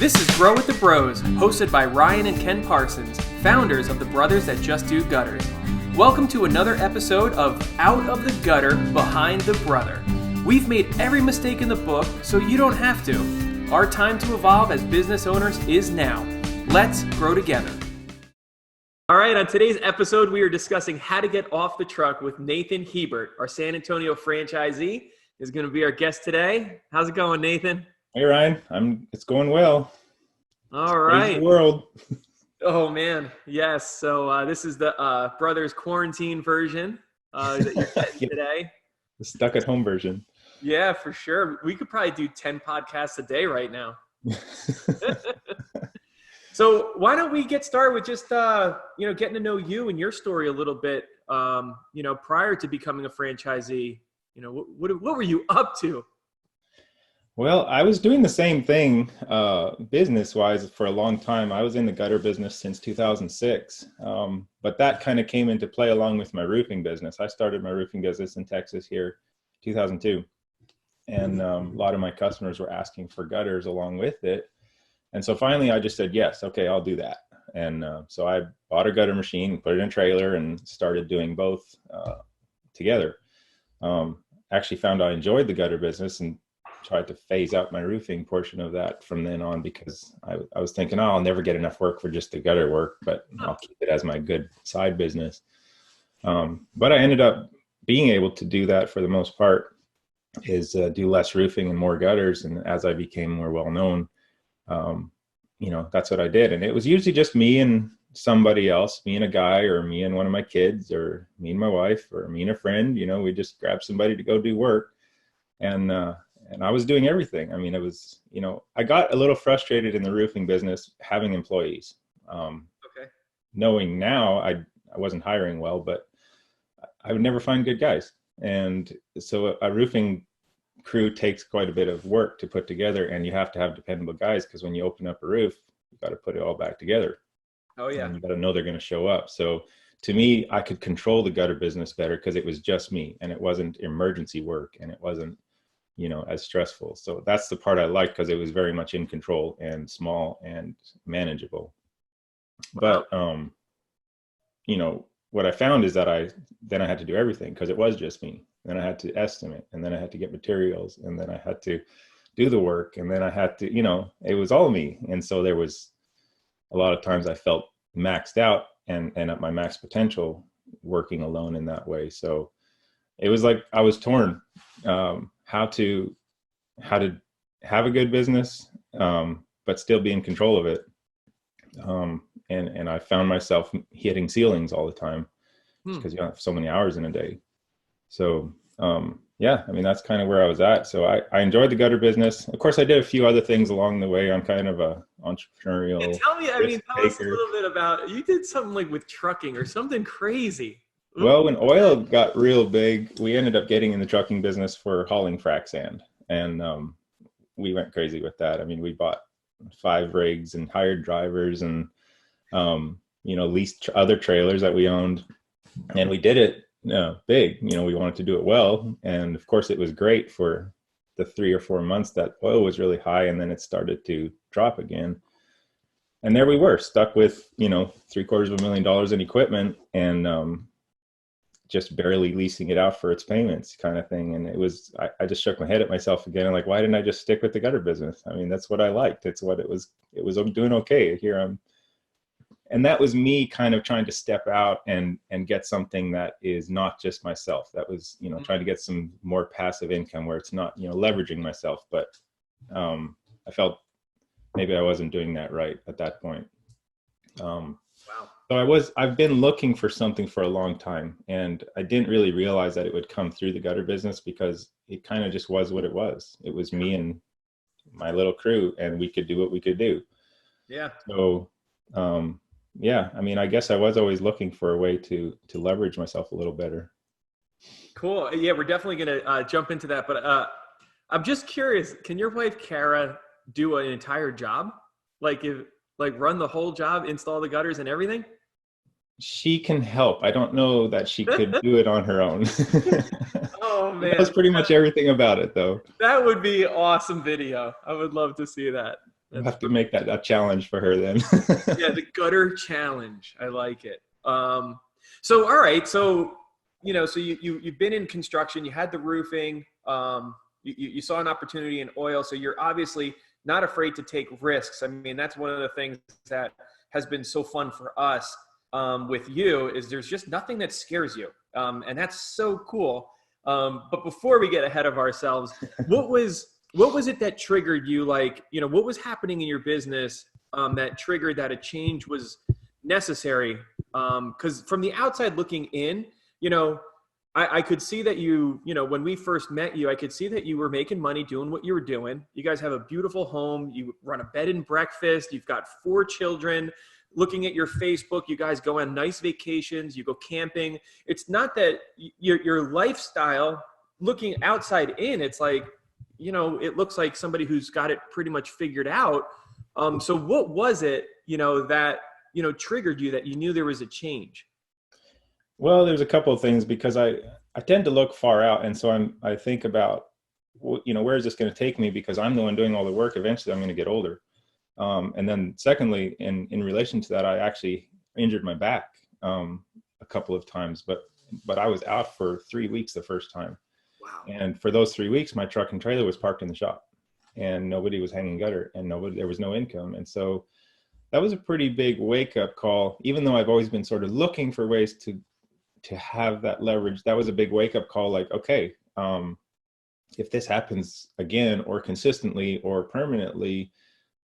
This is Grow with the Bros, hosted by Ryan and Ken Parsons, founders of the Brothers That Just Do Gutters. Welcome to another episode of Out of the Gutter, Behind the Brother. We've made every mistake in the book, so you don't have to. Our time to evolve as business owners is now. Let's grow together. All right, on today's episode, we are discussing how to get off the truck with Nathan Hiebert, our San Antonio franchisee, is going to be our guest today. How's it going, Nathan? Hey Ryan, it's going well. All right. Crazy world. Oh man, yes. So this is the Brothers quarantine version that you're getting today. The stuck at home version. Yeah, for sure. We could probably do 10 podcasts a day right now. So why don't we get started with just getting to know you and your story a little bit. Prior to becoming a franchisee, what were you up to? Well, I was doing the same thing business-wise for a long time. I was in the gutter business since 2006, but that kind of came into play along with my roofing business. I started my roofing business in Texas here 2002, and a lot of my customers were asking for gutters along with it. And so finally I just said, yes, okay, I'll do that. And so I bought a gutter machine, put it in a trailer, and started doing both together. Actually found I enjoyed the gutter business and tried to phase out my roofing portion of that from then on, because I was thinking, oh, I'll never get enough work for just the gutter work, but I'll keep it as my good side business. But I ended up being able to do that for the most part, is do less roofing and more gutters. And as I became more well-known, that's what I did. And it was usually just me and somebody else, me and a guy, or me and one of my kids, or me and my wife, or me and a friend. We just grab somebody to go do work. And I was doing everything. I mean, it was, I got a little frustrated in the roofing business having employees. Knowing now I wasn't hiring well, but I would never find good guys. And so a roofing crew takes quite a bit of work to put together, and you have to have dependable guys, because when you open up a roof, you got to put it all back together. Oh yeah. And you got to know they're going to show up. So to me, I could control the gutter business better because it was just me, and it wasn't emergency work, and it wasn't as stressful. So that's the part I liked, because it was very much in control and small and manageable. Wow. But, what I found is that I had to do everything, because it was just me. Then I had to estimate, and then I had to get materials, and then I had to do the work, and then I had to, it was all me. And so there was a lot of times I felt maxed out and at my max potential working alone in that way. So it was like I was torn. How to have a good business, but still be in control of it. And I found myself hitting ceilings all the time, because you have so many hours in a day. So, that's kind of where I was at. So I enjoyed the gutter business. Of course, I did a few other things along the way. I'm kind of a entrepreneurial. Yeah, tell us a little bit about, you did something like with trucking or something crazy. Well, when oil got real big, we ended up getting in the trucking business for hauling frac sand. And we went crazy with that. I mean, we bought 5 rigs and hired drivers and, leased other trailers that we owned. And we did it big. We wanted to do it well. And of course, it was great for the 3 or 4 months that oil was really high, and then it started to drop again. And there we were, stuck with, $750,000 in equipment, and just barely leasing it out for its payments, kind of thing. And it was, I just shook my head at myself again. And like, why didn't I just stick with the gutter business? I mean, that's what I liked. It's what it was doing okay. And that was me kind of trying to step out and get something that is not just myself. That was, trying to get some more passive income where it's not, leveraging myself. But I felt maybe I wasn't doing that right at that point. Wow. So I've been looking for something for a long time, and I didn't really realize that it would come through the gutter business, because it kind of just was what it was. It was me and my little crew, and we could do what we could do. Yeah. So, I guess I was always looking for a way to leverage myself a little better. Cool. Yeah, we're definitely going to jump into that. But I'm just curious, can your wife, Kara, do an entire job? Run the whole job, install the gutters and everything? She can help. I don't know that she could do it on her own. Oh man, that's pretty much everything about it, though. That would be awesome video. I would love to see that. We'll That's have to make that a challenge for her then. yeah, the gutter challenge. I like it. So all right, so so you've been in construction, you had the roofing, you saw an opportunity in oil, so you're obviously not afraid to take risks. I mean, that's one of the things that has been so fun for us with you is there's just nothing that scares you, and that's so cool. But before we get ahead of ourselves, what was it that triggered you? Like, what was happening in your business that triggered that a change was necessary? Because from the outside looking in, I could see that when we first met you, I could see that you were making money doing what you were doing. You guys have a beautiful home. You run a bed and breakfast. You've got 4 children. Looking at your Facebook, you guys go on nice vacations. You go camping. It's not that your lifestyle, looking outside in, it's like, it looks like somebody who's got it pretty much figured out. So what was it, that, triggered you that you knew there was a change? Well, there's a couple of things because I tend to look far out. And so I think about, where is this going to take me? Because I'm the one doing all the work. Eventually I'm going to get older. And then secondly, in relation to that, I actually injured my back a couple of times, but I was out for 3 weeks the first time. Wow. And for those 3 weeks, my truck and trailer was parked in the shop and nobody was hanging gutter and there was no income. And so that was a pretty big wake up call, even though I've always been sort of looking for ways to have that leverage. That was a big wake up call. Like, okay, if this happens again or consistently or permanently,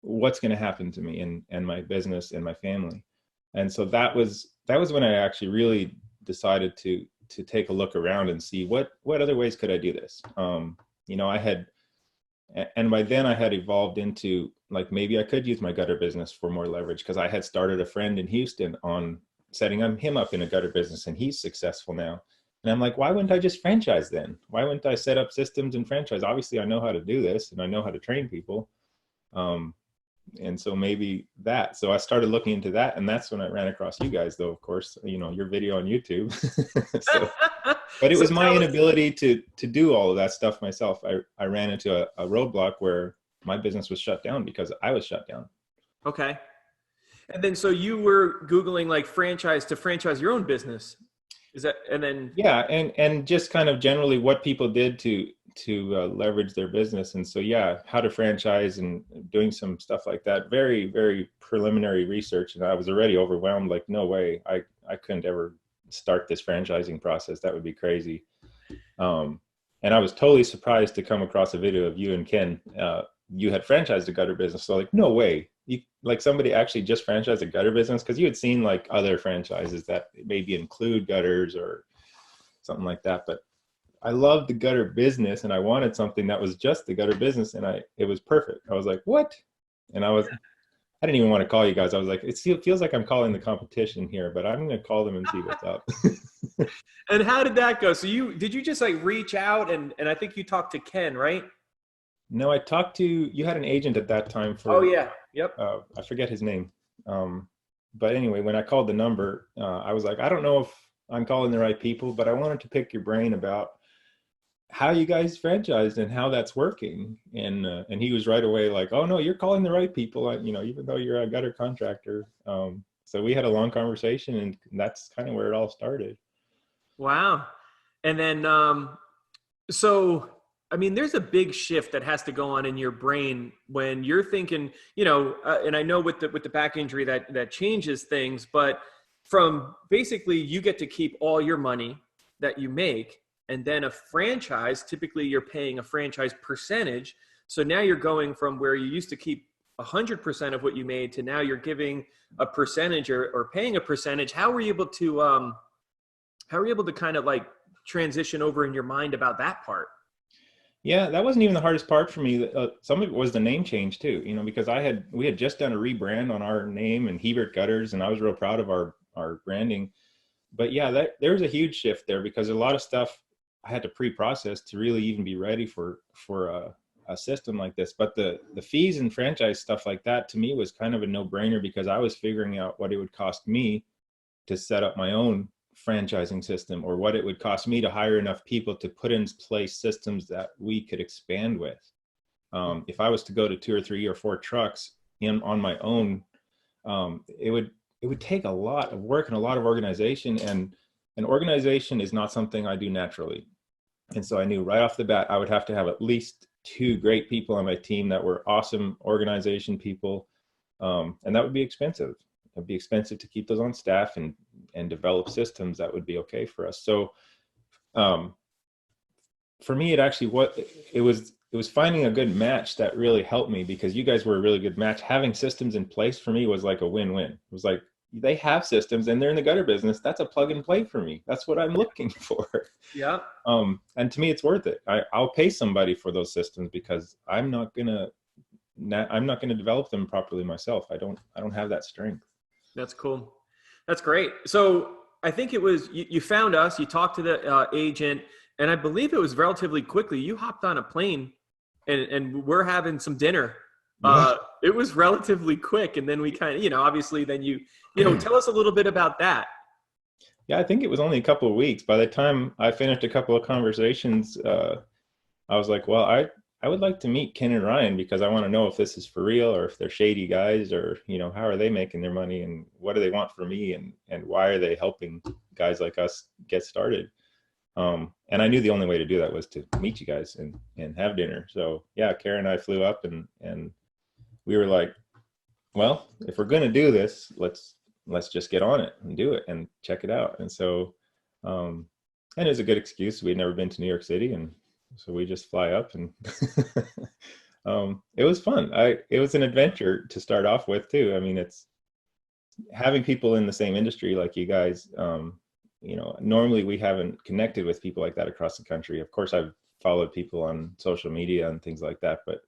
what's going to happen to me and my business and my family? And so that was when I actually really decided to take a look around and see what other ways could I do this. I had, and by then I had evolved into like, maybe I could use my gutter business for more leverage, because I had started a friend in Houston on setting him up in a gutter business, and he's successful now. And I'm like, why wouldn't I just franchise then? Why wouldn't I set up systems and franchise? Obviously I know how to do this and I know how to train people. And so maybe that. So I started looking into that, and that's when I ran across you guys, though, of course, your video on YouTube. But it was my inability to do all of that stuff myself. I ran into a roadblock where my business was shut down because I was shut down. Okay. And then, so you were Googling like franchise your own business. Is that, and then? Yeah. And just kind of generally what people did to leverage their business. And so, yeah, how to franchise and doing some stuff like that. Very, very preliminary research. And I was already overwhelmed. Like, no way, I couldn't ever start this franchising process. That would be crazy. And I was totally surprised to come across a video of you and Ken. You had franchised a gutter business. So like, no way. Like somebody actually just franchised a gutter business? Because you had seen like other franchises that maybe include gutters or something like that. But I loved the gutter business and I wanted something that was just the gutter business, and it was perfect. I was like, what? And I didn't even want to call you guys. I was like, it feels like I'm calling the competition here, but I'm going to call them and see what's up. And how did that go? So did you just like reach out and I think you talked to Ken, right? No, I talked to, you had an agent at that time for, oh yeah. Yep. I forget his name. But anyway, when I called the number, I was like, I don't know if I'm calling the right people, but I wanted to pick your brain about how you guys franchised and how that's working. And he was right away like, oh no, you're calling the right people, even though you're a gutter contractor. So we had a long conversation, and that's kind of where it all started. Wow. And then, so, I mean, there's a big shift that has to go on in your brain when you're thinking, and I know with the back injury that changes things, but from basically you get to keep all your money that you make. And then a franchise, typically you're paying a franchise percentage. So now you're going from where you used to keep 100% of what you made to now you're giving a percentage or paying a percentage. How were you able to kind of like transition over in your mind about that part? Yeah, that wasn't even the hardest part for me. Some of it was the name change too, because we had just done a rebrand on our name and Hiebert Gutters, and I was real proud of our branding. But yeah, there was a huge shift there because a lot of stuff I had to pre-process to really even be ready for a system like this. But the fees and franchise stuff like that to me was kind of a no-brainer because I was figuring out what it would cost me to set up my own franchising system, or what it would cost me to hire enough people to put in place systems that we could expand with. If I was to go to 2 or 3 or 4 trucks on my own, it would take a lot of work and a lot of organization, and an organization is not something I do naturally. And so I knew right off the bat, I would have to have at least 2 great people on my team that were awesome organization people. And that would be expensive. It'd be expensive to keep those on staff and develop systems that would be okay for us. So for me, it was finding a good match that really helped me, because you guys were a really good match. Having systems in place for me was like a win-win. It was like, they have systems and they're in the gutter business. That's a plug and play for me. That's what I'm looking for. Yeah. And to me, it's worth it. I'll pay somebody for those systems, because I'm not gonna develop them properly myself. I don't have that strength. That's cool. That's great. So I think it was, you found us, you talked to the agent, and I believe it was relatively quickly. You hopped on a plane and we're having some dinner. It was relatively quick. And then we kind of, obviously then you tell us a little bit about that. Yeah, I think it was only a couple of weeks. By the time I finished a couple of conversations, I was like, well, I would like to meet Ken and Ryan, because I want to know if this is for real, or if they're shady guys, or, how are they making their money, and what do they want from me, and why are they helping guys like us get started? And I knew the only way to do that was to meet you guys and have dinner. So yeah, Karen and I flew up, and we were like, well, if we're going to do this, let's just get on it and do it and check it out. And so, and it was a good excuse. We'd never been to New York City, and so we just fly up, and it was fun. It was an adventure to start off with too. I mean, it's having people in the same industry like you guys. Normally we haven't connected with people like that across the country. Of course, I've followed people on social media and things like that, but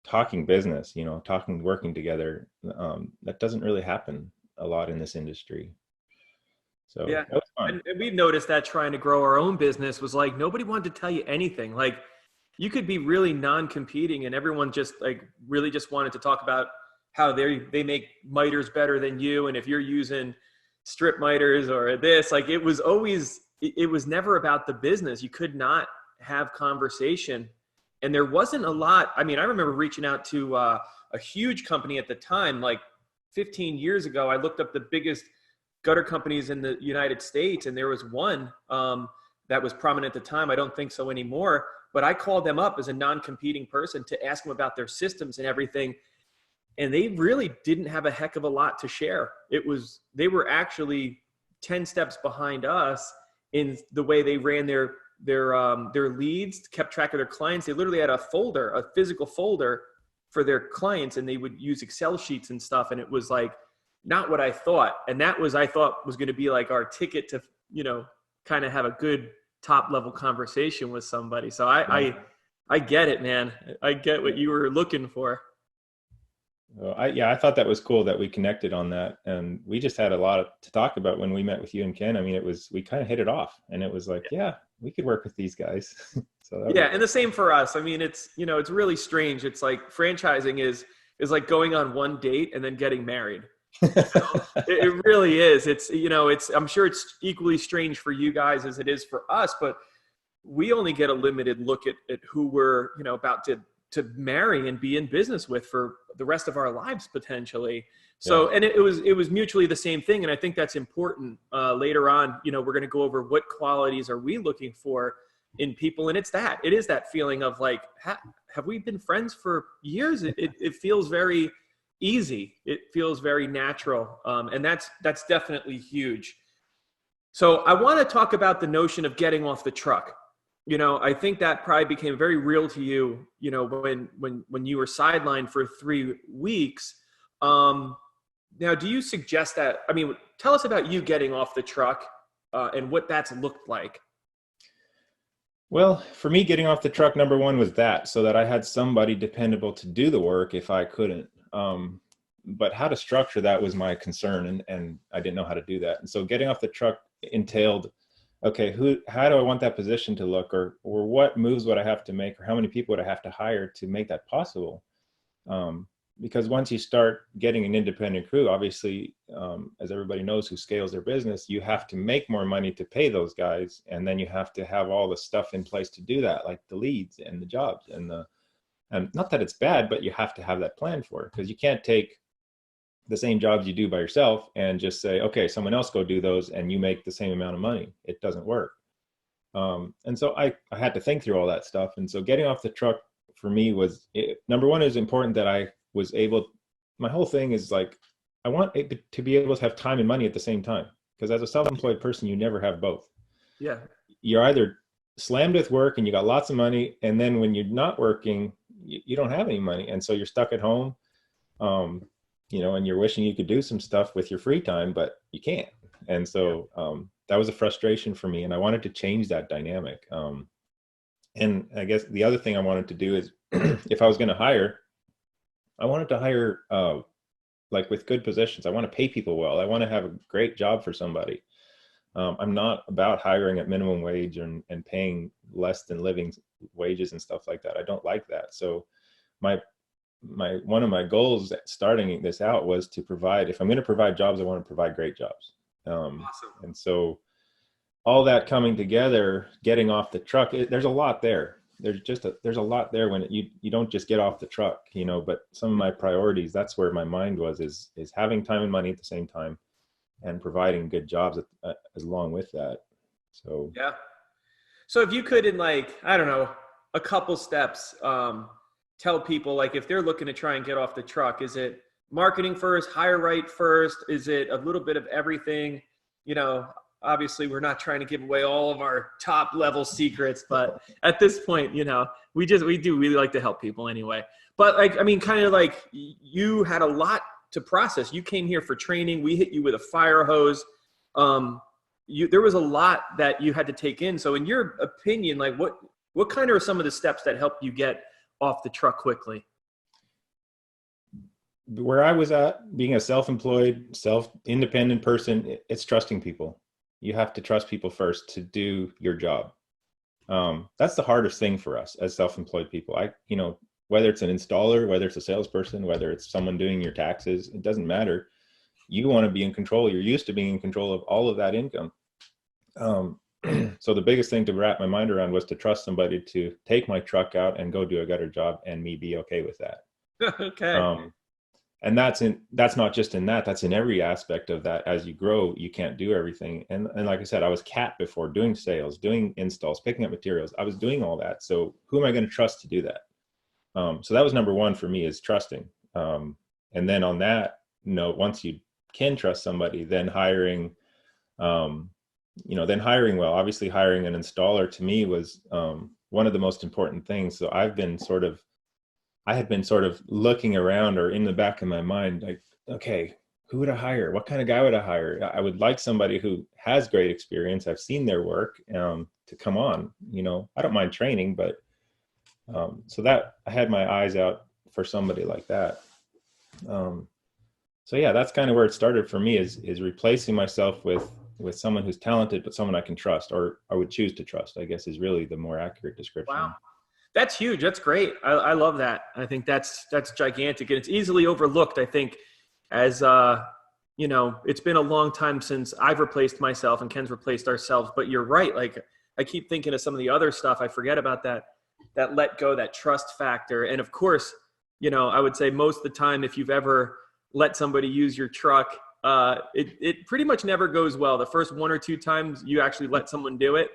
talking business, working together, that doesn't really happen a lot in this industry. So yeah, that was fun. and we've noticed that trying to grow our own business was like, nobody wanted to tell you anything. Like, you could be really non-competing, and everyone just really just wanted to talk about how they make miters better than you, and if you're using strip miters or this, it was never about the business. You could not have conversation. And there wasn't a lot. I mean, I remember reaching out to a huge company at the time, 15 years ago. I looked up the biggest gutter companies in the United States, and there was one that was prominent at the time. I don't think so anymore, but I called them up as a non-competing person to ask them about their systems and everything. And they really didn't have a heck of a lot to share. They were actually 10 steps behind us in the way they ran their leads, kept track of their clients. They literally had a physical folder for their clients, and they would use Excel sheets and stuff. And it was not what I thought. And that I thought was going to be our ticket to, kind of have a good top level conversation with somebody. So I get it, man. I get what you were looking for. I thought that was cool that we connected on that, and we just had a lot to talk about when we met with you and Ken. I mean, we kind of hit it off, and it was like, yeah, we could work with these guys. So and the same for us. I mean, it's it's really strange. It's like franchising is like going on one date and then getting married. It really is. It's I'm sure it's equally strange for you guys as it is for us, but we only get a limited look at who we're about to marry and be in business with for the rest of our lives potentially. So, and it was mutually the same thing. And I think that's important. Later on, we're going to go over what qualities are we looking for in people. And it is that feeling of have we been friends for years? It feels very easy. It feels very natural. And that's definitely huge. So I want to talk about the notion of getting off the truck. I think that probably became very real to you, when you were sidelined for 3 weeks. Now, do you suggest that? I mean, tell us about you getting off the truck and what that's looked like. Well, for me, getting off the truck, number one was so that I had somebody dependable to do the work if I couldn't. But how to structure that was my concern, and I didn't know how to do that. And so getting off the truck entailed, okay, how do I want that position to look, or what moves would I have to make, or how many people would I have to hire to make that possible? Because once you start getting an independent crew, obviously, as everybody knows who scales their business, you have to make more money to pay those guys. And then you have to have all the stuff in place to do that, like the leads and the jobs and the And not that it's bad, but you have to have that plan for it, because you can't take the same jobs you do by yourself and just say, okay, someone else go do those and you make the same amount of money. It doesn't work. And so I had to think through all that stuff. And so getting off the truck for me was, number one, is important that I was able, my whole thing is like, I want it to be able to have time and money at the same time. Because as a self-employed person, you never have both. Yeah. You're either slammed with work and you got lots of money, and then when you're not working, you don't have any money. And so you're stuck at home, and you're wishing you could do some stuff with your free time, but you can't. And so that was a frustration for me, and I wanted to change that dynamic. And I guess the other thing I wanted to do is if I was going to hire, I wanted to hire like with good positions. I want to pay people well. I want to have a great job for somebody. I'm not about hiring at minimum wage and paying less than living wages and stuff like that. I don't like that. So one of my goals starting this out was to provide, if I'm going to provide jobs, I want to provide great jobs. Awesome. And so all that coming together, getting off the truck, there's a lot there. There's a lot there when you don't just get off the truck, but some of my priorities, that's where my mind was, is having time and money at the same time and providing good jobs along with that. So, yeah. So if you could, in like, I don't know, a couple steps, tell people, like, if they're looking to try and get off the truck, is it marketing first, hire right first? Is it a little bit of everything? Obviously we're not trying to give away all of our top level secrets, but at this point, we do really like to help people anyway. But like, I mean, kind of like, you had a lot to process. You came here for training. We hit you with a fire hose. There was a lot that you had to take in. So in your opinion, like what kind of are some of the steps that helped you get off the truck quickly? Where I was at, being a self-employed, independent person, it's trusting people. You have to trust people first to do your job. That's the hardest thing for us as self-employed people. Whether it's an installer, whether it's a salesperson, whether it's someone doing your taxes, it doesn't matter. You want to be in control. You're used to being in control of all of that income. So the biggest thing to wrap my mind around was to trust somebody to take my truck out and go do a gutter job and me be okay with that. Okay. And that's not just in that, that's in every aspect of that. As you grow, you can't do everything. And like I said, I was CAT before, doing sales, doing installs, picking up materials. I was doing all that. So who am I going to trust to do that? So that was number one for me, is trusting. And then on that note, once you can trust somebody, then hiring well. Obviously hiring an installer to me was one of the most important things. So I had been sort of looking around, or in the back of my mind, like, okay, who would I hire? What kind of guy would I hire? I would like somebody who has great experience. I've seen their work to come on. I don't mind training, but so that I had my eyes out for somebody like that. So yeah, that's kind of where it started for me, is replacing myself with someone who's talented, but someone I can trust, or I would choose to trust, I guess, is really the more accurate description. Wow. That's huge. That's great. I love that. I think that's gigantic, and it's easily overlooked. I think as, it's been a long time since I've replaced myself and Ken's replaced ourselves, but you're right. Like, I keep thinking of some of the other stuff. I forget about that let go, that trust factor. And of course, I would say most of the time, if you've ever let somebody use your truck, it pretty much never goes well. The first one or two times you actually let someone do it,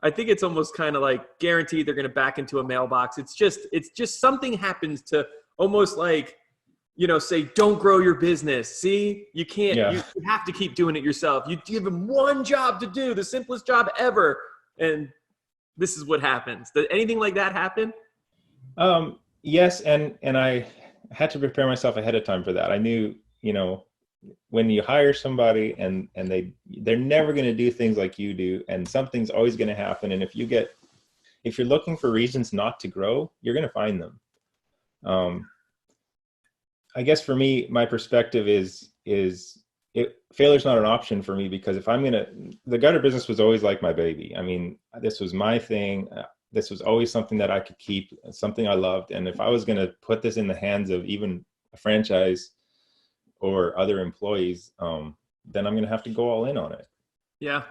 I think it's almost kind of like guaranteed they're going to back into a mailbox. It's just something happens to almost like, say, don't grow your business. See, you can't, you have to keep doing it yourself. You give them one job to do, the simplest job ever. And this is what happens. Did anything like that happen? Yes. And I had to prepare myself ahead of time for that. I knew, when you hire somebody and they're never going to do things like you do, and something's always going to happen. And if you're looking for reasons not to grow, you're going to find them. I guess for me, my perspective is failure's not an option for me, because if the gutter business was always like my baby. I mean, this was my thing. This was always something that I could keep, something I loved. And if I was going to put this in the hands of even a franchise or other employees, then I'm going to have to go all in on it. Yeah.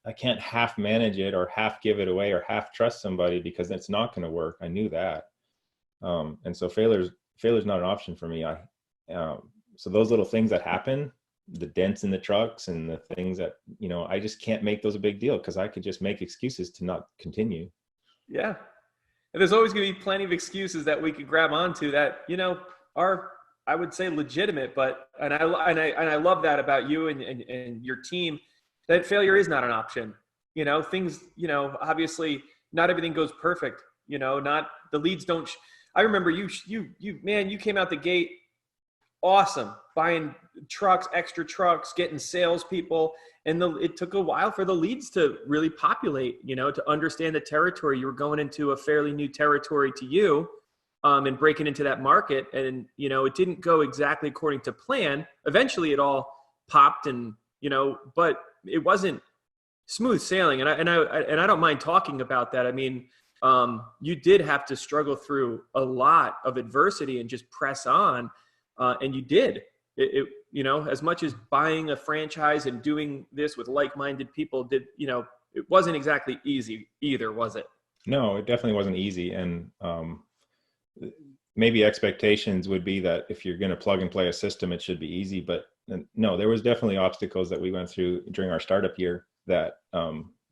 I can't half manage it or half give it away or half trust somebody, because it's not going to work. I knew that. And so failure's not an option for me. So those little things that happen, the dents in the trucks and the things that, I just can't make those a big deal because I could just make excuses to not continue. Yeah. And there's always going to be plenty of excuses that we could grab onto that, are, I would say, legitimate. But I love that about you and your team, that failure is not an option. Things, obviously not everything goes perfect. Not the leads don't. I remember you man, you came out the gate awesome, buying trucks, extra trucks, getting salespeople. And it took a while for the leads to really populate, to understand the territory. You were going into a fairly new territory to you, and breaking into that market. And, it didn't go exactly according to plan. Eventually it all popped and, but it wasn't smooth sailing. And I don't mind talking about that. I mean, you did have to struggle through a lot of adversity and just press on. And you did it, as much as buying a franchise and doing this with like-minded people did, it wasn't exactly easy either, was it? No, it definitely wasn't easy. And maybe expectations would be that if you're going to plug and play a system, it should be easy. But no, there was definitely obstacles that we went through during our startup year that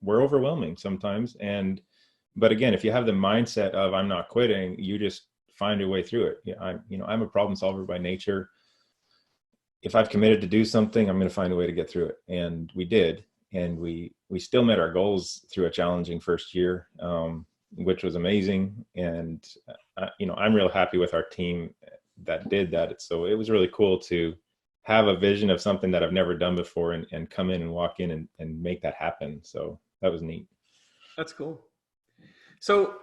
were overwhelming sometimes. But again, if you have the mindset of I'm not quitting, you just find a way through it. I'm a problem solver by nature. If I've committed to do something, I'm going to find a way to get through it. And we did. And we still met our goals through a challenging first year, which was amazing. And, I'm real happy with our team that did that. So it was really cool to have a vision of something that I've never done before and come in and walk in and make that happen. So that was neat. That's cool. So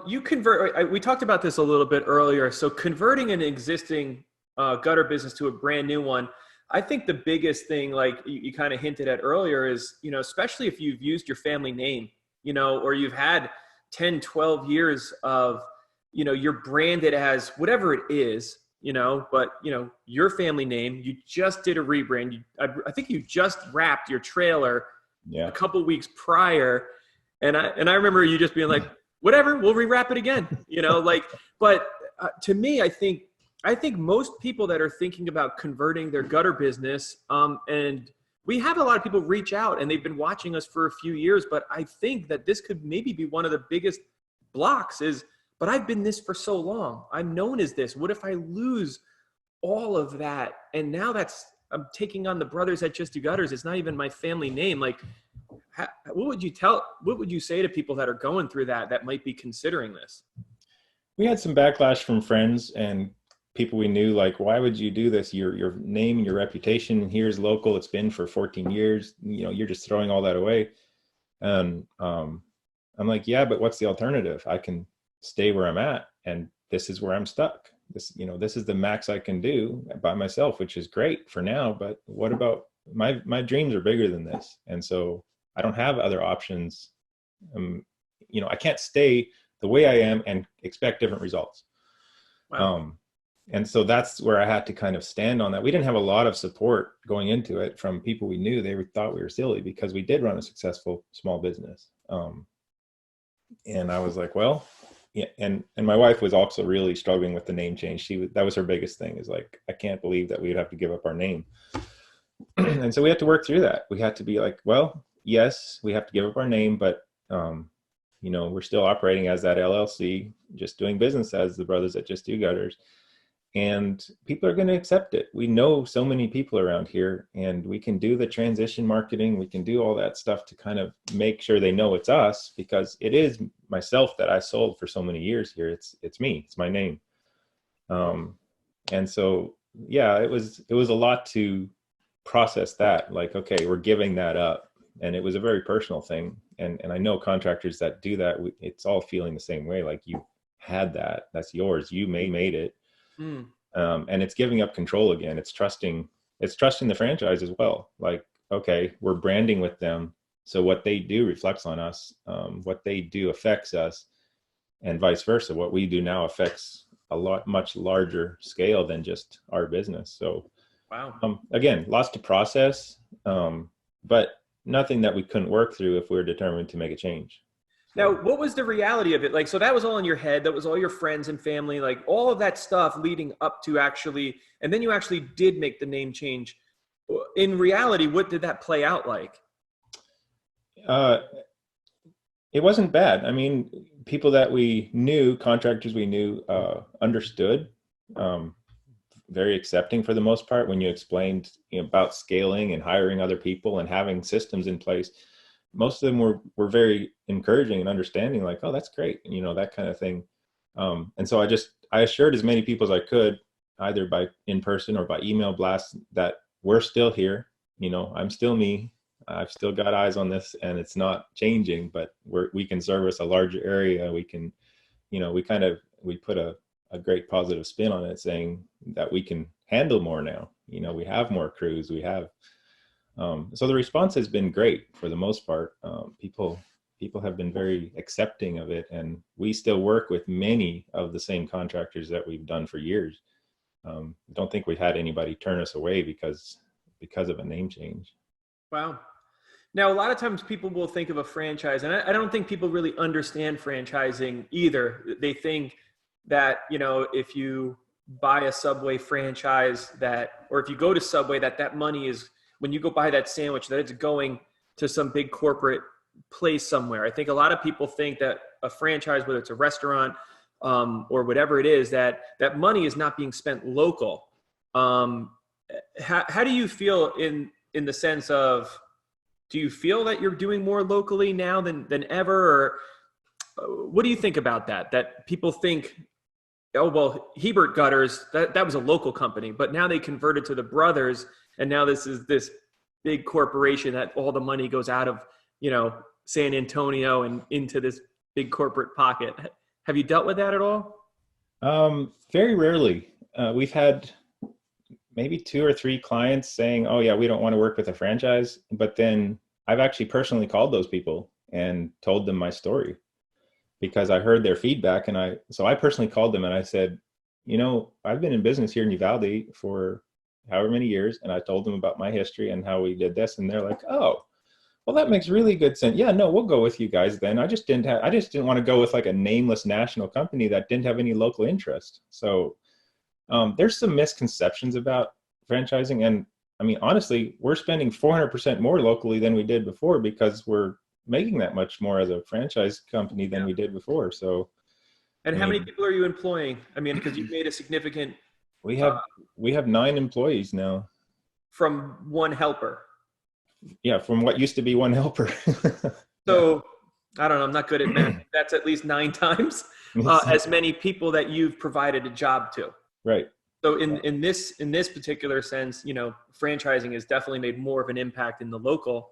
you convert, we talked about this a little bit earlier. So converting an existing gutter business to a brand new one, I think the biggest thing, like you kind of hinted at earlier, is, especially if you've used your family name, or you've had 10, 12 years of, you're branded as whatever it is, but, your family name, you just did a rebrand. I think you just wrapped your trailer a couple weeks prior. And I remember you just being like, whatever, we'll rewrap it again, but to me, I think most people that are thinking about converting their gutter business, and we have a lot of people reach out and they've been watching us for a few years, but I think that this could maybe be one of the biggest blocks is, but I've been this for so long. I'm known as this. What if I lose all of that? And now I'm taking on the brothers that just do gutters. It's not even my family name. Like, what would you say to people that are going through that might be considering this? We had some backlash from friends and people we knew, like, why would you do this? Your name and your reputation here's local. It's been for 14 years. You're just throwing all that away. And I'm like, yeah, but what's the alternative? I can stay where I'm at. And this is where I'm stuck. This is the max I can do by myself, which is great for now. But what about my dreams are bigger than this. And so I don't have other options. I can't stay the way I am and expect different results. Wow. And so that's where I had to kind of stand on that. We didn't have a lot of support going into it from people we knew. They thought we were silly because we did run a successful small business. And I was like, well, yeah. And my wife was also really struggling with the name change. That was her biggest thing, is like, I can't believe that we would have to give up our name. And so we had to work through that. We had to be like, well, yes, we have to give up our name, but we're still operating as that LLC, just doing business as the brothers that just do gutters. And people are going to accept it. We know so many people around here, and we can do the transition marketing. We can do all that stuff to kind of make sure they know it's us, because it is myself that I sold for so many years here. It's me, it's my name. And so, yeah, it was a lot to process that, like, okay, we're giving that up. And it was a very personal thing. And I know contractors that do that, it's all feeling the same way. Like, you had that's yours. You made it. And it's giving up control again. It's trusting the franchise as well. Like, okay, we're branding with them, so what they do reflects on us. What they do affects us, and vice versa. What we do now affects much larger scale than just our business. So, wow. Again, lots to process, but nothing that we couldn't work through if we were determined to make a change. Now, what was the reality of it? Like, so that was all in your head. That was all your friends and family, like all of that stuff leading up to actually, and then you actually did make the name change. In reality, what did that play out like? Uh, it wasn't bad. I mean, people that we knew, contractors we knew, understood, very accepting for the most part when you explained, about scaling and hiring other people and having systems in place. Most of them were very encouraging and understanding, like, oh, that's great, that kind of thing. And so I assured as many people as I could, either by in person or by email blast, that we're still here. I'm still me. I've still got eyes on this, and it's not changing. But we can service a larger area. We can, we put a great positive spin on it, saying that we can handle more now. We have more crews. We have. So the response has been great for the most part. People have been very accepting of it, and we still work with many of the same contractors that we've done for years. Don't think we've had anybody turn us away because of a name change. Wow. Now, a lot of times people will think of a franchise, and I don't think people really understand franchising either. They think that, if you buy a Subway franchise or if you go to Subway, that money is, when you go buy that sandwich, that it's going to some big corporate place somewhere. I think a lot of people think that a franchise, whether it's a restaurant or whatever it is, that money is not being spent local. How do you feel in the sense of, do you feel that you're doing more locally now than ever? Or what do you think about that? That people think, oh, well, Hiebert Gutters, that was a local company, but now they converted to the brothers, and now this is this big corporation that all the money goes out of, San Antonio and into this big corporate pocket. Have you dealt with that at all? Very rarely. We've had maybe 2 or 3 clients saying, oh yeah, we don't want to work with a franchise. But then I've actually personally called those people and told them my story, because I heard their feedback. So I personally called them and I said, I've been in business here in Uvalde for however many years. And I told them about my history and how we did this. And they're like, oh, well, that makes really good sense. Yeah, no, we'll go with you guys then. I just didn't want to go with like a nameless national company that didn't have any local interest. So there's some misconceptions about franchising. And I mean, honestly, we're spending 400% more locally than we did before, because we're making that much more as a franchise company than we did before. So, and how many people are you employing? I mean, because you've made a significant. We have 9 employees now. From one helper. Yeah, from what used to be one helper. So I don't know, I'm not good at math. That's at least 9 times as many people that you've provided a job to. Right. So in this particular sense, franchising has definitely made more of an impact in the local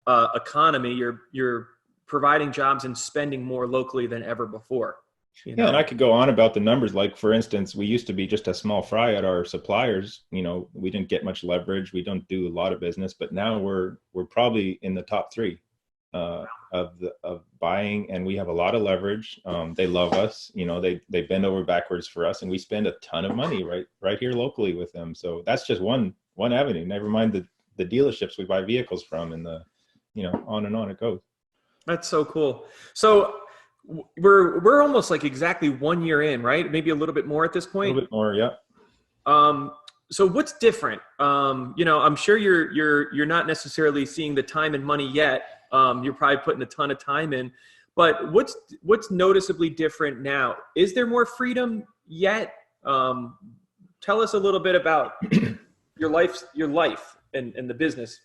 economy. You're providing jobs and spending more locally than ever before. Yeah, and I could go on about the numbers. Like, for instance, we used to be just a small fry at our suppliers. We didn't get much leverage. We don't do a lot of business, but now we're probably in the top 3 of buying, and we have a lot of leverage. They love us. They bend over backwards for us, and we spend a ton of money right here locally with them. So that's just one avenue. Never mind the dealerships we buy vehicles from, and on and on it goes. That's so cool. So we're almost like exactly 1 year in, right? Maybe a little bit more at this point. A little bit more, yeah. So what's different? I'm sure you're not necessarily seeing the time and money yet. You're probably putting a ton of time in, but what's noticeably different now? Is there more freedom yet? Tell us a little bit about your life and the business.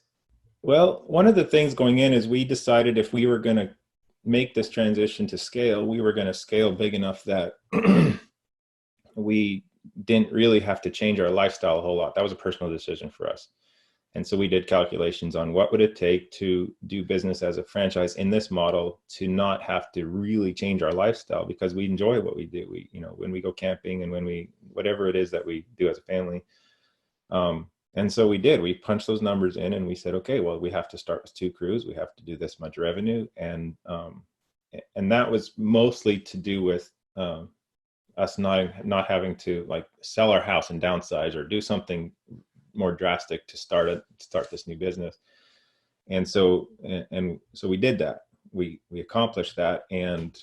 Well, one of the things going in is we decided if we were going to make this transition to scale, we were going to scale big enough that we didn't really have to change our lifestyle a whole lot. That was a personal decision for us. And so we did calculations on what would it take to do business as a franchise in this model, to not have to really change our lifestyle, because we enjoy what we do. We, when we go camping and whatever it is that we do as a family. And so we punched those numbers in, and we said, okay, well, we have to start with 2 crews. We have to do this much revenue. And that was mostly to do with us not having to like sell our house and downsize or do something more drastic to start this new business. And so we did that. we accomplished that, and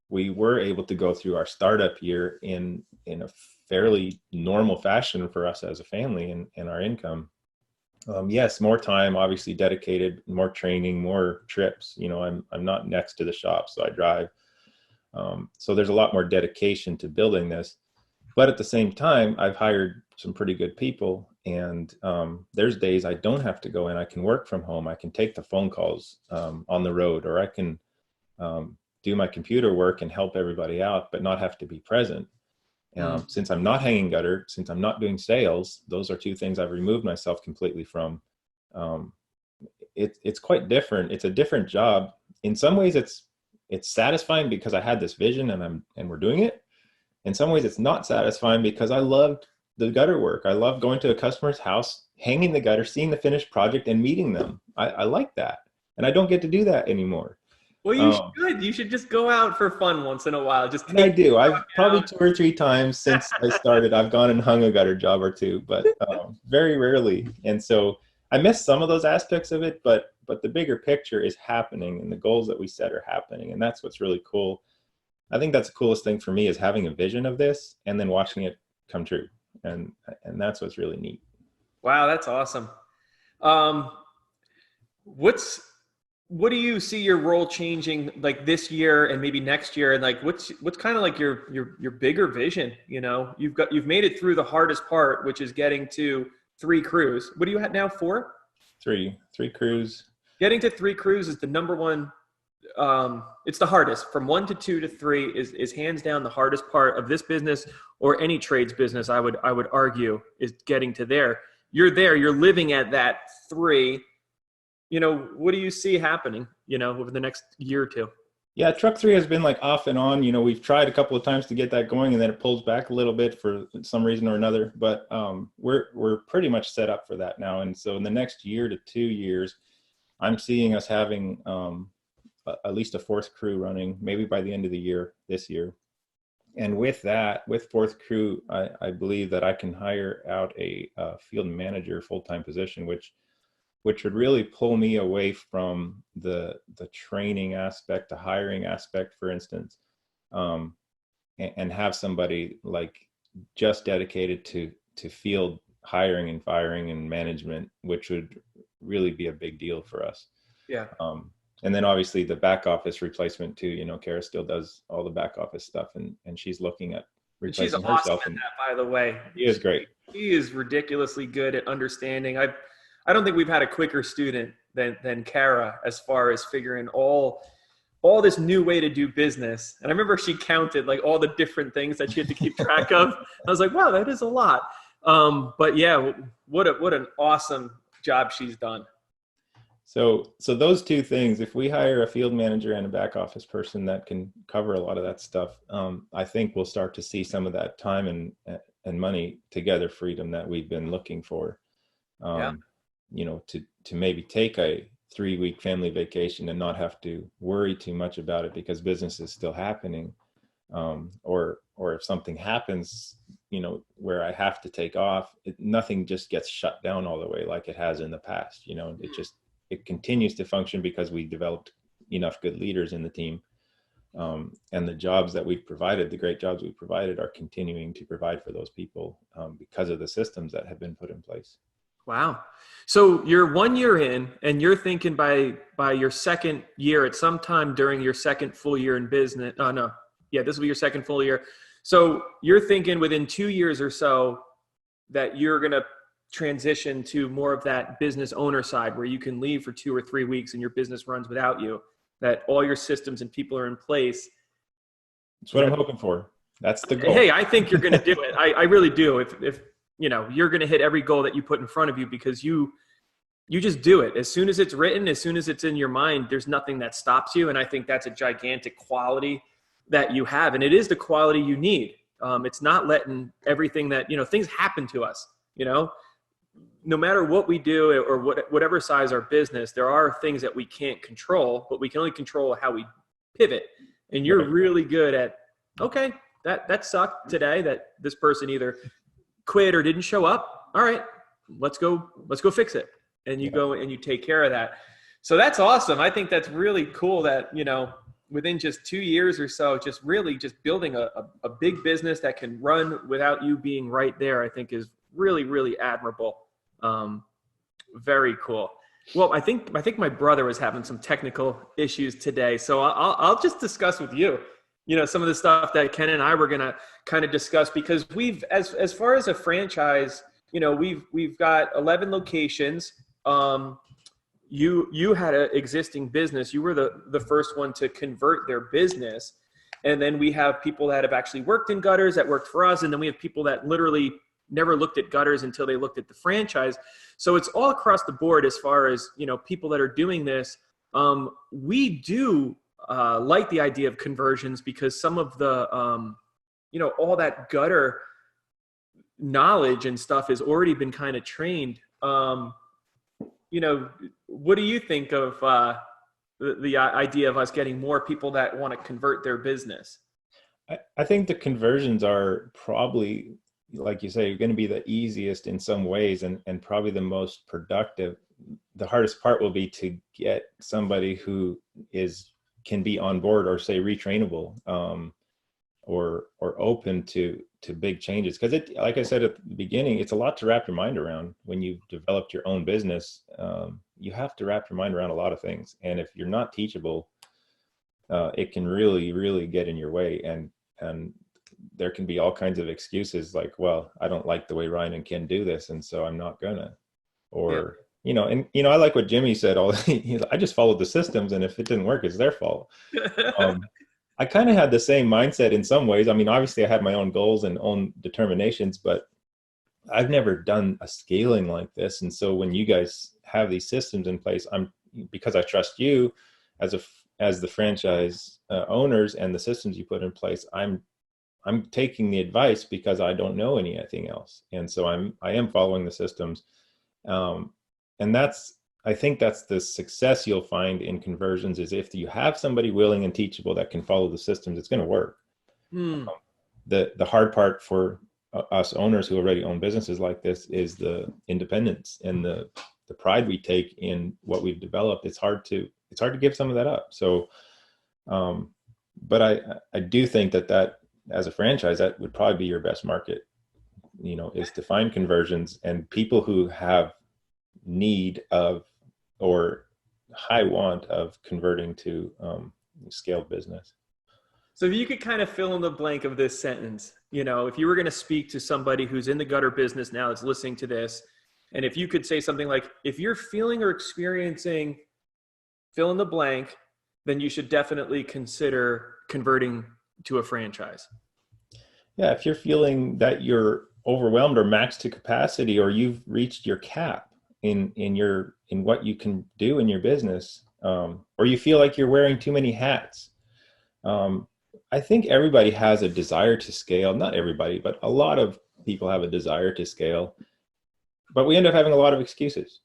we were able to go through our startup year in a fairly normal fashion for us as a family and our income. Yes, more time obviously dedicated, more training, more trips. I'm not next to the shop, so I drive. So there's a lot more dedication to building this. But at the same time, I've hired some pretty good people, and there's days I don't have to go in. I can work from home. I can take the phone calls on the road, or I can do my computer work and help everybody out, but not have to be present. Since I'm not hanging gutter, since I'm not doing sales, those are two things I've removed myself completely from. It's quite different. It's a different job. In some ways, it's satisfying because I had this vision and we're doing it. In some ways, it's not satisfying because I loved the gutter work. I love going to a customer's house, hanging the gutter, seeing the finished project, and meeting them. I like that, and I don't get to do that anymore. Well, you should. You should just go out for fun once in a while. And I do. I've probably 2 or 3 times since I started, I've gone and hung a gutter job or two, but very rarely. And so I miss some of those aspects of it, but the bigger picture is happening, and the goals that we set are happening. And that's what's really cool. I think that's the coolest thing for me, is having a vision of this and then watching it come true. And that's what's really neat. Wow, that's awesome. What do you see your role changing like this year and maybe next year? And like, what's kind of like your bigger vision? You've made it through the hardest part, which is getting to 3 crews. What do you have now? 4? 3 crews. Getting to 3 crews is the number one. It's the hardest. From 1 to 2 to 3 is hands down the hardest part of this business, or any trades business. I would argue is getting to there. You're there. You're living at that 3. What do you see happening, over the next year or 2? Yeah, truck 3 has been like off and on. We've tried a couple of times to get that going, and then it pulls back a little bit for some reason or another. But we're pretty much set up for that now. And so in the next year to 2 years, I'm seeing us having at least a 4th crew running, maybe by the end of the year, this year. And with that, with 4th crew, I believe that I can hire out a field manager full-time position, which would really pull me away from the training aspect, the hiring aspect, for instance, and have somebody like just dedicated to field hiring and firing and management, which would really be a big deal for us. Yeah. And then obviously the back office replacement too. Kara still does all the back office stuff, and she's looking at replacing herself. She's awesome at that, by the way. She is great. She is ridiculously good at understanding. I don't think we've had a quicker student than Kara as far as figuring all this new way to do business. And I remember she counted like all the different things that she had to keep track of. I was like, wow, that is a lot. But yeah, what an awesome job she's done. So those 2 things, if we hire a field manager and a back office person that can cover a lot of that stuff, I think we'll start to see some of that time and money together freedom that we've been looking for. To maybe take a 3-week family vacation and not have to worry too much about it because business is still happening. Or if something happens, where I have to take off, nothing just gets shut down all the way like it has in the past. It continues to function because we developed enough good leaders in the team. And the jobs that we've provided, the great jobs we've provided, are continuing to provide for those people because of the systems that have been put in place. Wow. So you're 1 year in, and you're thinking by your 2nd year, at some time during your 2nd full year in business. This will be your 2nd full year. So you're thinking within 2 years or so that you're going to transition to more of that business owner side, where you can leave for 2 or 3 weeks and your business runs without you, that all your systems and people are in place. That's what I'm hoping for. That's the goal. Hey, I think you're going to do it. I really do. If you're going to hit every goal that you put in front of you, because you just do it. As soon as it's written, as soon as it's in your mind, there's nothing that stops you. And I think that's a gigantic quality that you have. And it is the quality you need. It's not letting everything that, things happen to us, no matter what we do or whatever size our business, there are things that we can't control, but we can only control how we pivot. And you're really good at, okay, that sucked today that this person either quit or didn't show up. All right, let's go fix it. And you go and you take care of that. So that's awesome. I think that's really cool that, within just 2 years or so, just really just building a big business that can run without you being right there, I think is really, really admirable. Very cool. Well, I think my brother was having some technical issues today, so I'll just discuss with you, some of the stuff that Ken and I were gonna kind of discuss, because we've, as far as a franchise, we've got 11 locations. You had an existing business. You were the first one to convert their business, and then we have people that have actually worked in gutters that worked for us, and then we have people that literally never looked at gutters until they looked at the franchise. So it's all across the board as far as, people that are doing this. We do like the idea of conversions, because some of the, all that gutter knowledge and stuff has already been kind of trained. What do you think of the idea of us getting more people that want to convert their business? I think the conversions are probably, like you say, going to be the easiest in some ways, and probably the most productive. The hardest part will be to get somebody who can be on board, or say retrainable, or open to big changes. Because like I said at the beginning, it's a lot to wrap your mind around. When you've developed your own business, you have to wrap your mind around a lot of things. And if you're not teachable, it can really, really get in your way. And there can be all kinds of excuses, like, well, I don't like the way Ryan and Ken do this, and so I'm not gonna. Or, I like what Jimmy said, I just followed the systems, and if it didn't work, it's their fault. I kind of had the same mindset in some ways. I mean, obviously I had my own goals and own determinations, but I've never done a scaling like this. And so when you guys have these systems in place, because I trust you as the franchise owners, and the systems you put in place, I'm taking the advice because I don't know anything else. And so I am following the systems. And I think that's the success you'll find in conversions, is if you have somebody willing and teachable that can follow the systems, it's going to work. The hard part for us owners who already own businesses like this is the independence and the pride we take in what we've developed. It's hard to give some of that up. So, but I do think that as a franchise, that would probably be your best market, is to find conversions and people who have need of, or high want of, converting to scaled business. So if you could kind of fill in the blank of this sentence, if you were going to speak to somebody who's in the gutter business now that's listening to this, and if you could say something like, if you're feeling or experiencing fill in the blank, then you should definitely consider converting to a franchise. Yeah, if you're feeling that you're overwhelmed or maxed to capacity, or you've reached your cap in what you can do in your business, or you feel like you're wearing too many hats. I think everybody has a desire to scale. Not everybody, but a lot of people have a desire to scale, but we end up having a lot of excuses.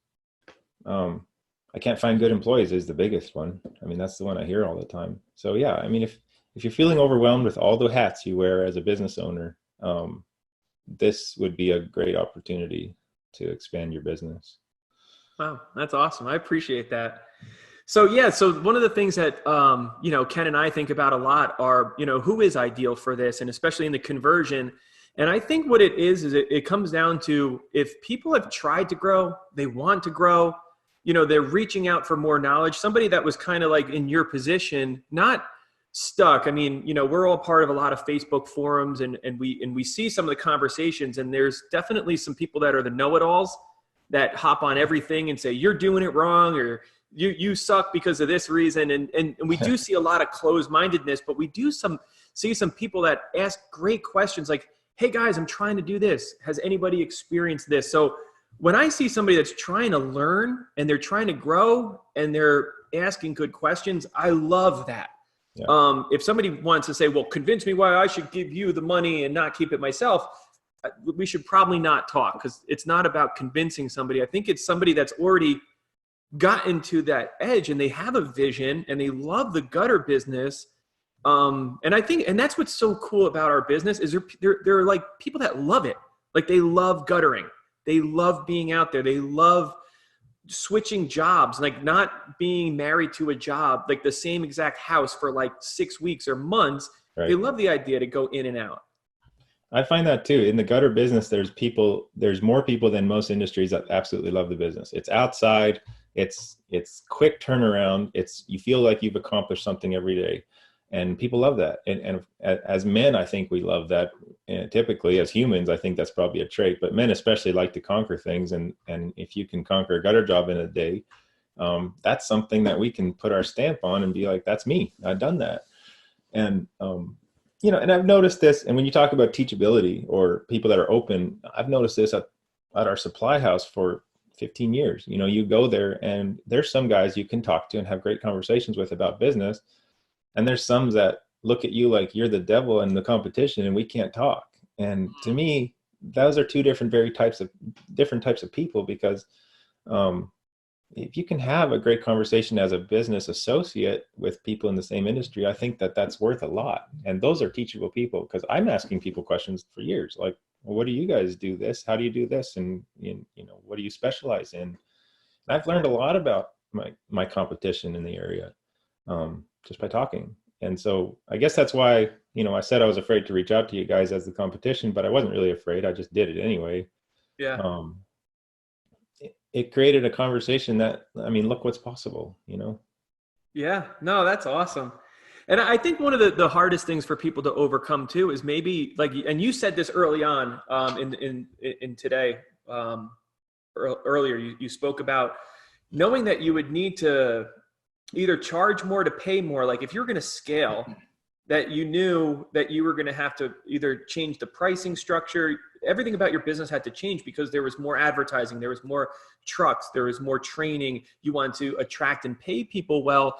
I can't find good employees is the biggest one. I mean, that's the one I hear all the time. So yeah, I mean, if you're feeling overwhelmed with all the hats you wear as a business owner, this would be a great opportunity to expand your business. Wow, that's awesome. I appreciate that. So yeah, so one of the things that, Ken and I think about a lot are, who is ideal for this, and especially in the conversion. And I think what it is it comes down to, if people have tried to grow, they want to grow, they're reaching out for more knowledge, somebody that was kind of like in your position, not stuck. I mean, we're all part of a lot of Facebook forums, and we see some of the conversations, and there's definitely some people that are the know-it-alls that hop on everything and say, you're doing it wrong, or you suck because of this reason. And we do see a lot of closed-mindedness, but we do see some people that ask great questions like, hey guys, I'm trying to do this. Has anybody experienced this? So when I see somebody that's trying to learn and they're trying to grow and they're asking good questions, I love that. Yeah. If somebody wants to say, well, convince me why I should give you the money and not keep it myself, we should probably not talk, because it's not about convincing somebody. I think it's somebody that's already gotten to that edge and they have a vision and they love the gutter business. And I think, and that's what's so cool about our business is they're like people that love it. Like they love guttering. They love being out there. They love switching jobs, like not being married to a job, like the same exact house for like 6 weeks or months. They Right. love the idea to go in and out. I find that too. In the gutter business, there's more people than most industries that absolutely love the business. It's outside, it's quick turnaround. You feel like you've accomplished something every day. And people love that. And as men, I think we love that. And typically as humans, I think that's probably a trait, but men especially like to conquer things. And if you can conquer a gutter job in a day, that's something that we can put our stamp on and be like, that's me, I've done that. And, and I've noticed this, and when you talk about teachability or people that are open, I've noticed this at our supply house for 15 years. You go there and there's some guys you can talk to and have great conversations with about business. And there's some that look at you like you're the devil in the competition and we can't talk. And to me, those are two different types of people, because if you can have a great conversation as a business associate with people in the same industry, I think that's worth a lot. And those are teachable people, because I'm asking people questions for years, like, well, what do you guys do this? How do you do this? And, what do you specialize in? And I've learned a lot about my competition in the area. Just by talking. And so I guess that's why, I said I was afraid to reach out to you guys as the competition, but I wasn't really afraid. I just did it anyway. Yeah. It created a conversation that, look what's possible, Yeah, no, that's awesome. And I think one of the hardest things for people to overcome too is maybe like, and you said this early on in today, earlier, you spoke about knowing that you would need to either charge more to pay more. Like if you're going to scale, that you knew that you were going to have to either change the pricing structure. Everything about your business had to change because there was more advertising, there was more trucks, there was more training. You want to attract and pay people well.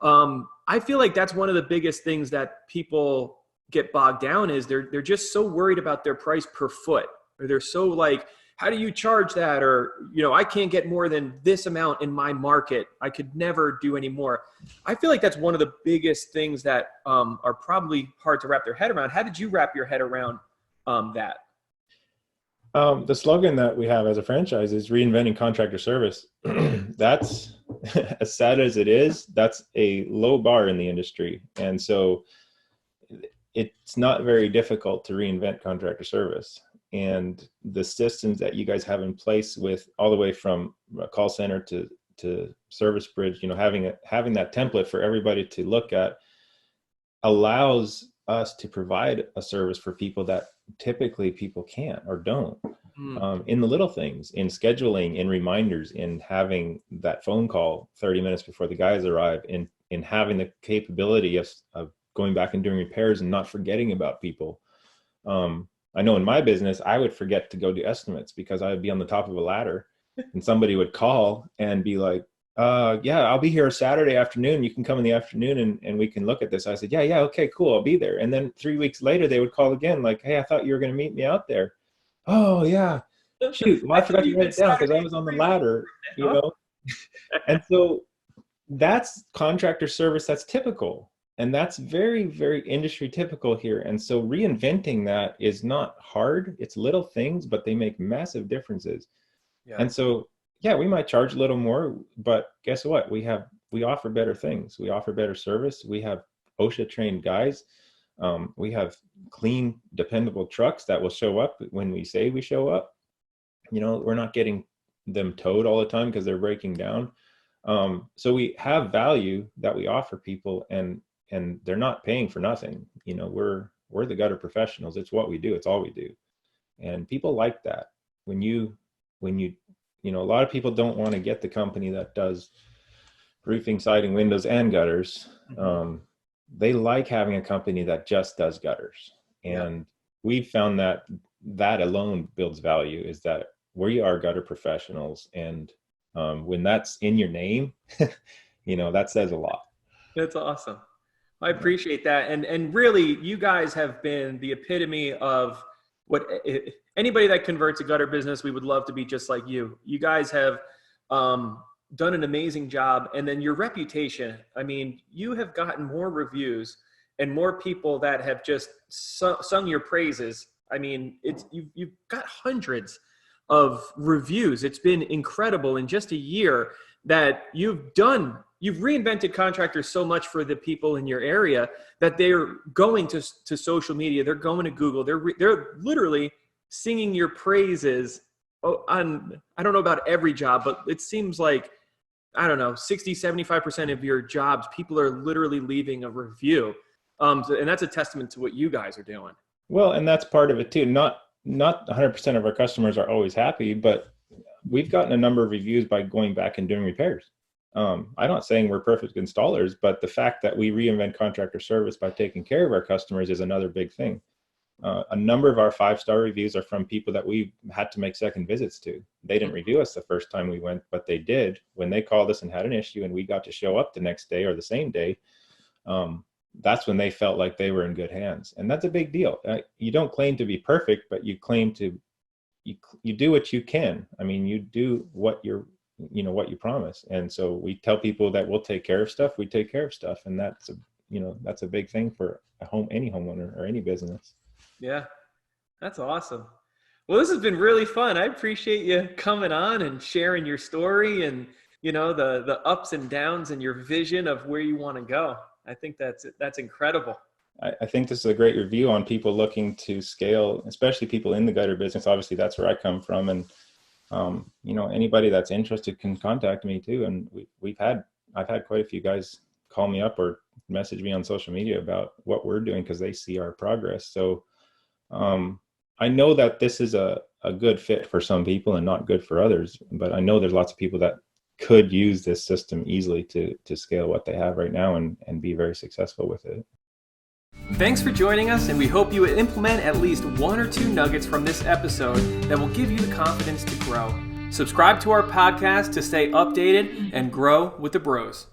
I feel like that's one of the biggest things that people get bogged down is they're just so worried about their price per foot, or they're so like, how do you charge that? Or, I can't get more than this amount in my market. I could never do any more. I feel like that's one of the biggest things that are probably hard to wrap their head around. How did you wrap your head around that? The slogan that we have as a franchise is reinventing contractor service. That's as sad as it is, that's a low bar in the industry. And so it's not very difficult to reinvent contractor service. And the systems that you guys have in place, with all the way from a call center to service bridge, having that template for everybody to look at, allows us to provide a service for people that typically people can't or don't. In the little things, in scheduling, in reminders, in having that phone call 30 minutes before the guys arrive, in having the capability of going back and doing repairs and not forgetting about people. I know in my business, I would forget to go do estimates because I would be on the top of a ladder and somebody would call and be like, yeah, I'll be here Saturday afternoon. You can come in the afternoon and we can look at this. I said, yeah, okay, cool. I'll be there. And then 3 weeks later, they would call again like, hey, I thought you were going to meet me out there. Oh yeah, shoot. Well, I forgot to write it down because I was on the ladder, And so that's contractor service. That's typical. And that's very, very industry typical here. And so reinventing that is not hard. It's little things, but they make massive differences. Yeah. And so, yeah, we might charge a little more, but guess what? We offer better things. We offer better service. We have OSHA trained guys. We have clean, dependable trucks that will show up when we say we show up. We're not getting them towed all the time because they're breaking down. So we have value that we offer people, and they're not paying for nothing. We're the gutter professionals. It's what we do. It's all we do. And people like that. When you, a lot of people don't want to get the company that does roofing, siding, windows, and gutters. They like having a company that just does gutters. And we've found that alone builds value, is that we are gutter professionals. And when that's in your name, that says a lot. That's awesome. I appreciate that. And really, you guys have been the epitome of what anybody that converts a gutter business, we would love to be just like you. You guys have done an amazing job. And then your reputation, you have gotten more reviews and more people that have just sung your praises. You've got hundreds of reviews. It's been incredible in just a year that you've reinvented Contractor so much for the people in your area that they're going to social media. They're going to Google. They're literally singing your praises on, I don't know about every job, but it seems like, I don't know, 60, 75% of your jobs, people are literally leaving a review. And that's a testament to what you guys are doing. Well, and that's part of it too. Not 100% of our customers are always happy, but we've gotten a number of reviews by going back and doing repairs. I'm not saying we're perfect installers, but the fact that we reinvent contractor service by taking care of our customers is another big thing. A number of our 5-star reviews are from people that we had to make second visits to. They didn't review us the first time we went, but they did when they called us and had an issue and we got to show up the next day or the same day. That's when they felt like they were in good hands. And that's a big deal. You don't claim to be perfect, but you claim to, you do what you can. I mean, you do what what you promise. And so we tell people that we'll take care of stuff. We take care of stuff. And that's a big thing for any homeowner or any business. Yeah, that's awesome. Well, this has been really fun. I appreciate you coming on and sharing your story and, the ups and downs and your vision of where you want to go. I think that's incredible. I think this is a great review on people looking to scale, especially people in the gutter business. Obviously, that's where I come from. And, anybody that's interested can contact me too. And I've had quite a few guys call me up or message me on social media about what we're doing because they see our progress. So I know that this is a good fit for some people and not good for others, but I know there's lots of people that could use this system easily to scale what they have right now and be very successful with it. Thanks for joining us, and we hope you implement at least 1 or 2 nuggets from this episode that will give you the confidence to grow. Subscribe to our podcast to stay updated and grow with the bros.